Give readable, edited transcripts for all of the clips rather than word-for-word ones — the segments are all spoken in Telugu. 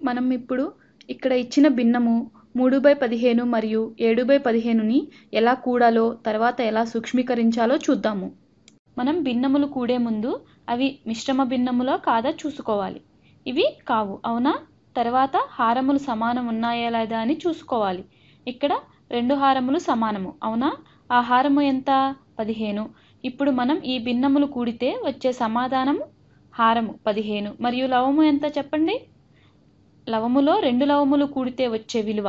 మనం ఇప్పుడు ఇక్కడ ఇచ్చిన భిన్నము 3/15 మరియు 7/15ని ఎలా కూడాలో తర్వాత ఎలా సూక్ష్మీకరించాలో చూద్దాము. మనం భిన్నములు కూడే ముందు అవి మిశ్రమ భిన్నములో కాదా చూసుకోవాలి. ఇవి కావు, అవునా? తర్వాత హారములు సమానం ఉన్నాయా లేదా అని చూసుకోవాలి. ఇక్కడ 2 హారములు సమానము, అవునా? ఆ హారము ఎంత? 15. ఇప్పుడు మనం ఈ భిన్నములు కూడితే వచ్చే సమాధానము హారము 15 మరియు లవము ఎంత చెప్పండి? లవములో 2 లవములు కూడితే వచ్చే విలువ.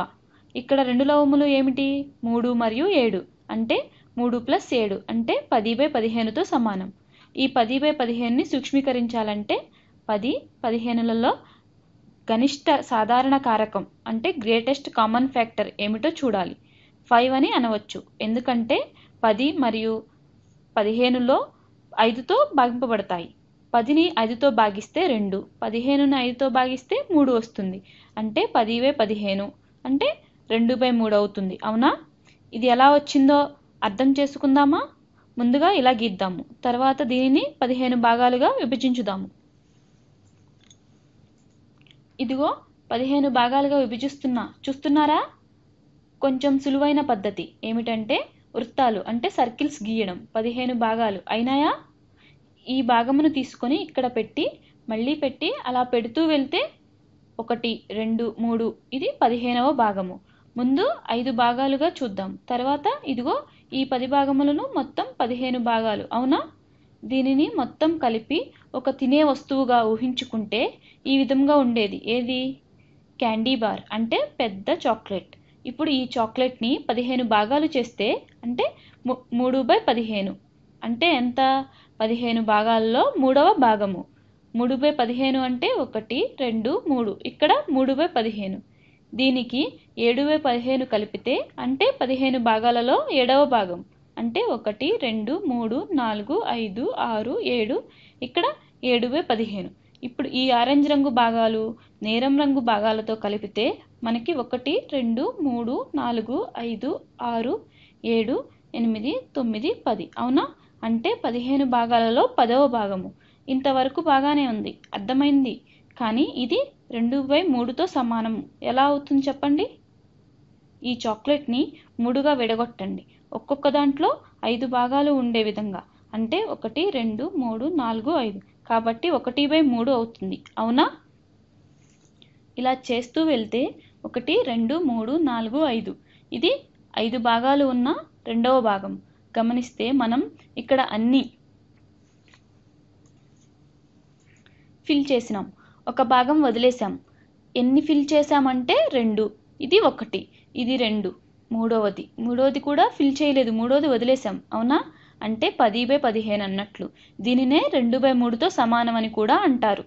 ఇక్కడ 2 లవములు ఏమిటి? 3 మరియు 7, అంటే 3 + 7 అంటే 10/15తో సమానం. ఈ 10/15ని సూక్ష్మీకరించాలంటే 10, 15లలో గనిష్ట సాధారణ కారకం అంటే గ్రేటెస్ట్ కామన్ ఫ్యాక్టర్ ఏమిటో చూడాలి. 5 అని అనవచ్చు, ఎందుకంటే 10 మరియు 15లో 5తో భాగింపబడతాయి. 10ని 5తో భాగిస్తే 2, 15ని 5తో భాగిస్తే 3 వస్తుంది, అంటే 10/15 అంటే 2/3 అవుతుంది, అవునా? ఇది ఎలా వచ్చిందో అర్థం చేసుకుందామా? ముందుగా ఇలా గీద్దాము, తర్వాత దీనిని 15 భాగాలుగా విభజించుదాము. ఇదిగో 15 భాగాలుగా విభజిస్తున్నా, చూస్తున్నారా? కొంచెం సులువైన పద్ధతి ఏమిటంటే వృత్తాలు అంటే సర్కిల్స్ గీయడం. 15 భాగాలు అయినాయా? ఈ భాగమును తీసుకొని ఇక్కడ పెట్టి మళ్ళీ పెట్టి అలా పెడుతూ వెళ్తే 1, 2, 3 ఇది 15వ భాగము. ముందు 5 భాగాలుగా చూద్దాం. తర్వాత ఇదిగో ఈ 10 భాగములను మొత్తం 15 భాగాలు, అవునా? దీనిని మొత్తం కలిపి ఒక తినే వస్తువుగా ఊహించుకుంటే ఈ విధంగా ఉండేది. ఏది? క్యాండీ బార్ అంటే పెద్ద చాక్లెట్. ఇప్పుడు ఈ చాక్లెట్ని 15 భాగాలు చేస్తే అంటే 3/15 అంటే ఎంత? 15 భాగాల్లో 3వ భాగము. 3/15 అంటే 1, 2, 3, ఇక్కడ 3/15. దీనికి 7/15 కలిపితే అంటే 15 భాగాలలో 7వ భాగం, అంటే 1, 2, 3, 4, 5, 6, 7, ఇక్కడ 7/15. ఇప్పుడు ఈ ఆరెంజ్ రంగు భాగాలు నీలం రంగు భాగాలతో కలిపితే మనకి 1, 2, 3, 4, 5, 6, 7, 8, 9, 10, అవునా? అంటే 15 భాగాలలో 10వ భాగము. ఇంతవరకు బాగానే ఉంది, అర్థమైంది. కానీ ఇది 2/3తో సమానం ఎలా అవుతుంది చెప్పండి? ఈ చాక్లెట్ని 3గా విడగొట్టండి, ఒక్కొక్క దాంట్లో 5 భాగాలు ఉండే విధంగా. అంటే 1, 2, 3, 4, 5, కాబట్టి 1/3 అవుతుంది, అవునా? ఇలా చేస్తూ వెళ్తే 1, 2, 3, 4, 5 ఇది 5 భాగాలు ఉన్న 2వ భాగం. గమనిస్తే మనం ఇక్కడ అన్ని ఫిల్ చేసినాం, ఒక భాగం వదిలేసాం. ఎన్ని ఫిల్ చేసామంటే 2, ఇది 1, ఇది 2, మూడవది కూడా ఫిల్ చేయలేదు, మూడవది వదిలేసాం, అవునా? అంటే 10/15 అన్నట్లు. దీనినే 2/3తో సమానం అని కూడా అంటారు.